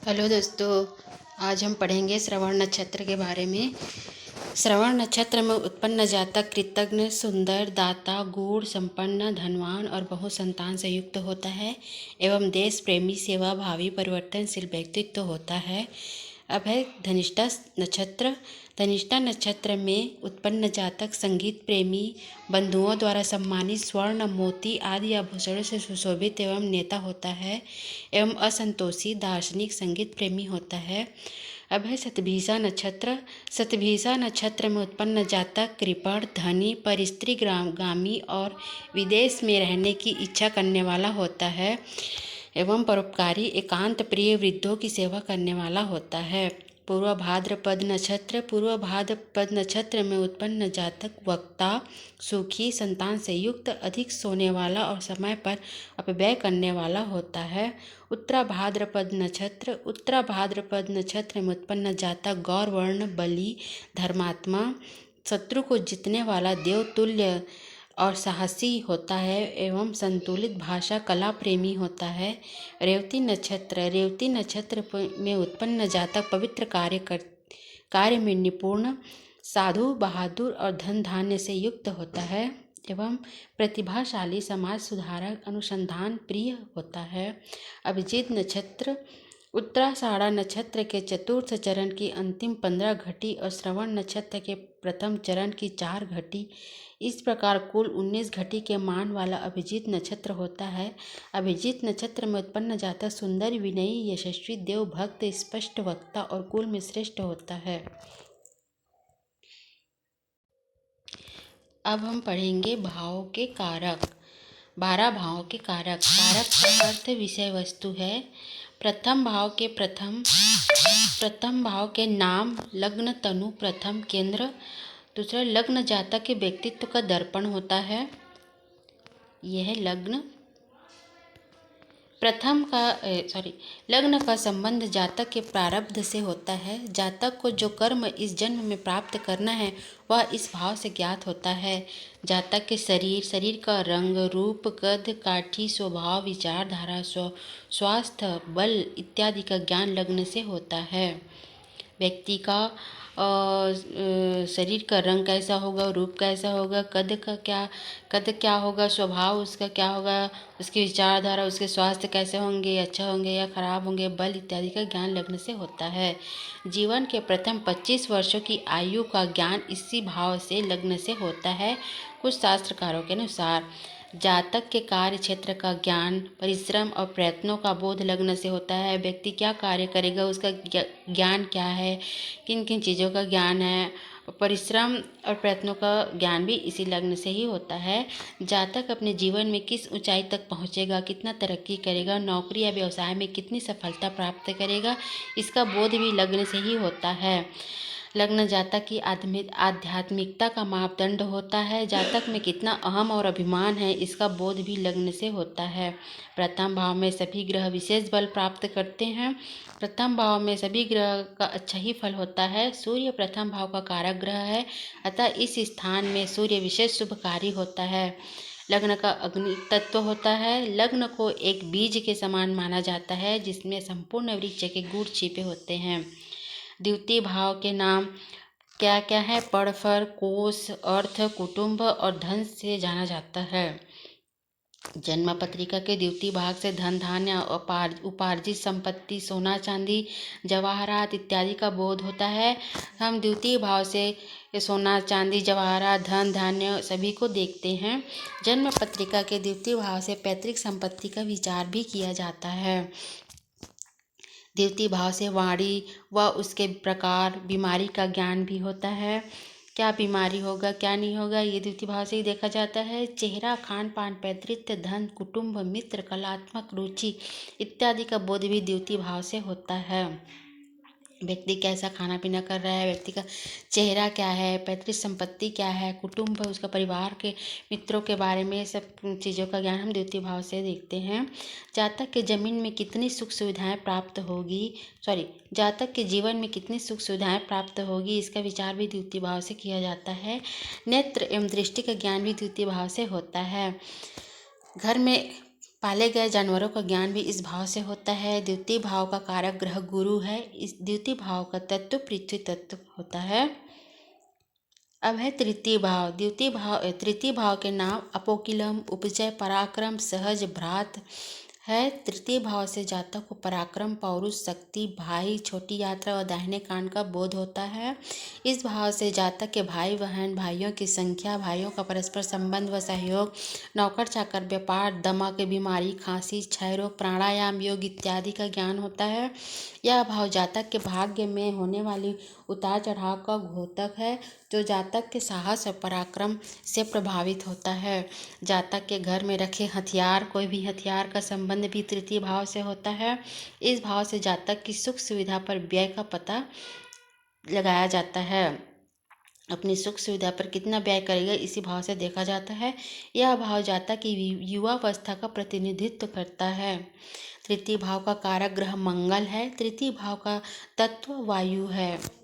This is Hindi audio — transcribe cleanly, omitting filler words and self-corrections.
हेलो दोस्तों, आज हम पढ़ेंगे श्रवण नक्षत्र के बारे में। श्रवण नक्षत्र में उत्पन्न जातक कृतज्ञ, सुंदर, दाता, गूढ़, संपन्न, धनवान और बहु संतान से युक्त होता है एवं देश प्रेमी, सेवा भावी, परिवर्तनशील व्यक्तित्व होता है। अब है धनिष्ठा नक्षत्र। धनिष्ठा नक्षत्र में उत्पन्न जातक संगीत प्रेमी, बंधुओं द्वारा सम्मानित, स्वर्ण, मोती आदि आभूषणों से सुशोभित एवं नेता होता है एवं असंतोषी, दार्शनिक, संगीत प्रेमी होता है। अब है शतभिषा नक्षत्र। शतभिषा नक्षत्र में उत्पन्न जातक कृपण, धनी, पर स्त्री गामी और विदेश में रहने की इच्छा करने वाला होता है एवं परोपकारी, एकांत प्रिय, वृद्धों की सेवा करने वाला होता है। पूर्व भाद्रपद नक्षत्र। पूर्व भाद्रपद नक्षत्र में उत्पन्न जातक वक्ता, सुखी, संतान से युक्त, अधिक सोने वाला और समय पर अपव्यय करने वाला होता है। उत्तरा भाद्रपद नक्षत्र। उत्तरा भाद्रपद नक्षत्र में उत्पन्न जातक गौरवर्ण, बली, धर्मात्मा, शत्रु को जीतने वाला, देवतुल्य और साहसी होता है एवं संतुलित भाषा कला प्रेमी होता है। रेवती नक्षत्र। रेवती नक्षत्र में उत्पन्न जातक पवित्र कार्य में निपुण, साधु, बहादुर और धन धान्य से युक्त होता है एवं प्रतिभाशाली, समाज सुधारक, अनुसंधान प्रिय होता है। अभिजीत नक्षत्र। उत्तराषाढ़ा नक्षत्र के चतुर्थ चरण की अंतिम 15 घटी और श्रवण नक्षत्र के प्रथम चरण की 4 घटी, इस प्रकार कुल 19 घटी के मान वाला अभिजीत नक्षत्र होता है। अभिजीत नक्षत्र में उत्पन्न जातक सुंदर, विनयी, यशस्वी, देवभक्त, स्पष्ट वक्ता और कुल में श्रेष्ठ होता है। अब हम पढ़ेंगे भाव के कारक। 12 भाव के कारक। कारक का अर्थ विषय वस्तु है। प्रथम भाव के नाम, लग्न, तनु, प्रथम केंद्र। दूसरा, लग्न जातक के व्यक्तित्व का दर्पण होता है। यह है लग्न। लग्न का संबंध जातक के प्रारब्ध से होता है। जातक को जो कर्म इस जन्म में प्राप्त करना है वह इस भाव से ज्ञात होता है। जातक के शरीर का रंग, रूप, कद, काठी, स्वभाव, विचारधारा, स्वास्थ्य, बल इत्यादि का ज्ञान लग्न से होता है। व्यक्ति का शरीर का रंग कैसा होगा, रूप कैसा होगा, कद क्या होगा, स्वभाव उसका क्या होगा, उसकी विचारधारा, उसके स्वास्थ्य कैसे होंगे, अच्छा होंगे या खराब होंगे, बल इत्यादि का ज्ञान लग्न से होता है। जीवन के प्रथम 25 वर्षों की आयु का ज्ञान इसी भाव से लग्न से होता है। कुछ शास्त्रकारों के अनुसार जातक के कार्य क्षेत्र का ज्ञान, परिश्रम और प्रयत्नों का बोध लग्न से होता है। व्यक्ति क्या कार्य करेगा उसका ज्ञान क्या है, किन किन चीज़ों का ज्ञान है, परिश्रम और प्रयत्नों का ज्ञान भी इसी लग्न से ही होता है। जातक अपने जीवन में किस ऊंचाई तक पहुंचेगा, कितना तरक्की करेगा, नौकरी या व्यवसाय में कितनी सफलता प्राप्त करेगा, इसका बोध भी लग्न से ही होता है। लग्न जातक की आध्यात्मिकता का मापदंड होता है। जातक में कितना अहम और अभिमान है, इसका बोध भी लग्न से होता है। प्रथम भाव में सभी ग्रह विशेष बल प्राप्त करते हैं। प्रथम भाव में सभी ग्रह का अच्छा ही फल होता है। सूर्य प्रथम भाव का कारक ग्रह है, अतः इस स्थान में सूर्य विशेष शुभकारी होता है। लग्न का अग्नि तत्व होता है। लग्न को एक बीज के समान माना जाता है जिसमें संपूर्ण वृक्ष के गुण छिपे होते हैं। द्वितीय भाव के नाम क्या क्या है? पड़फर, कोष, अर्थ, कुटुंब और धन से जाना जाता है। जन्म पत्रिका के द्वितीय भाग से धन धान्य, उपार्जित संपत्ति, सोना चांदी, जवाहरात इत्यादि का बोध होता है। हम द्वितीय भाव से सोना चांदी, जवाहरात, धन धान्य सभी को देखते हैं। जन्म पत्रिका के द्वितीय भाव से पैतृक संपत्ति का विचार भी किया जाता है। द्वितीय भाव से वाणी व उसके प्रकार, बीमारी का ज्ञान भी होता है। क्या बीमारी होगा, क्या नहीं होगा, ये द्वितीय भाव से ही देखा जाता है। चेहरा, खान पान, पैतृक धन, कुटुंब, मित्र, कलात्मक रुचि इत्यादि का बोध भी द्वितीय भाव से होता है। व्यक्ति कैसा खाना पीना कर रहा है, व्यक्ति का चेहरा क्या है, पैतृक संपत्ति क्या है, कुटुंब, उसका परिवार के मित्रों के बारे में सब चीज़ों का ज्ञान हम द्वितीय भाव से देखते हैं। जातक के जमीन में कितनी सुख सुविधाएं प्राप्त होगी, जातक के जीवन में कितनी सुख सुविधाएं प्राप्त होगी, इसका विचार भी द्वितीय भाव से किया जाता है। नेत्र एवं दृष्टि का ज्ञान भी द्वितीय भाव से होता है। घर में पाले गए जानवरों का ज्ञान भी इस भाव से होता है। द्वितीय भाव का कारक ग्रह गुरु है। इस द्वितीय भाव का तत्व पृथ्वी तत्व होता है। अब है तृतीय भाव। तृतीय भाव के नाम अपोकिलम, उपजय, पराक्रम, सहज, भ्रात है। तृतीय भाव से जातक को पराक्रम, पौरुष, शक्ति, भाई, छोटी यात्रा और दाहिने कान का बोध होता है। इस भाव से जातक के भाई बहन, भाइयों की संख्या, भाइयों का परस्पर संबंध व सहयोग, नौकर चाकर, व्यापार, दमा की बीमारी, खांसी, क्षय रोग, प्राणायाम, योग इत्यादि का ज्ञान होता है। यह भाव जातक के भाग्य में होने वाली उतार चढ़ाव का घोतक है, जो जातक के साहस और पराक्रम से प्रभावित होता है। जातक के घर में रखे हथियार, कोई भी हथियार का संबंध भी तृतीय भाव से होता है। इस भाव से जातक की सुख सुविधा पर व्यय का पता लगाया जाता है। अपनी सुख सुविधा पर कितना व्यय करेगा इसी भाव से देखा जाता है। यह भाव जातक की युवावस्था का प्रतिनिधित्व करता है। तृतीय भाव का कारक ग्रह मंगल है। तृतीय भाव का तत्व वायु है।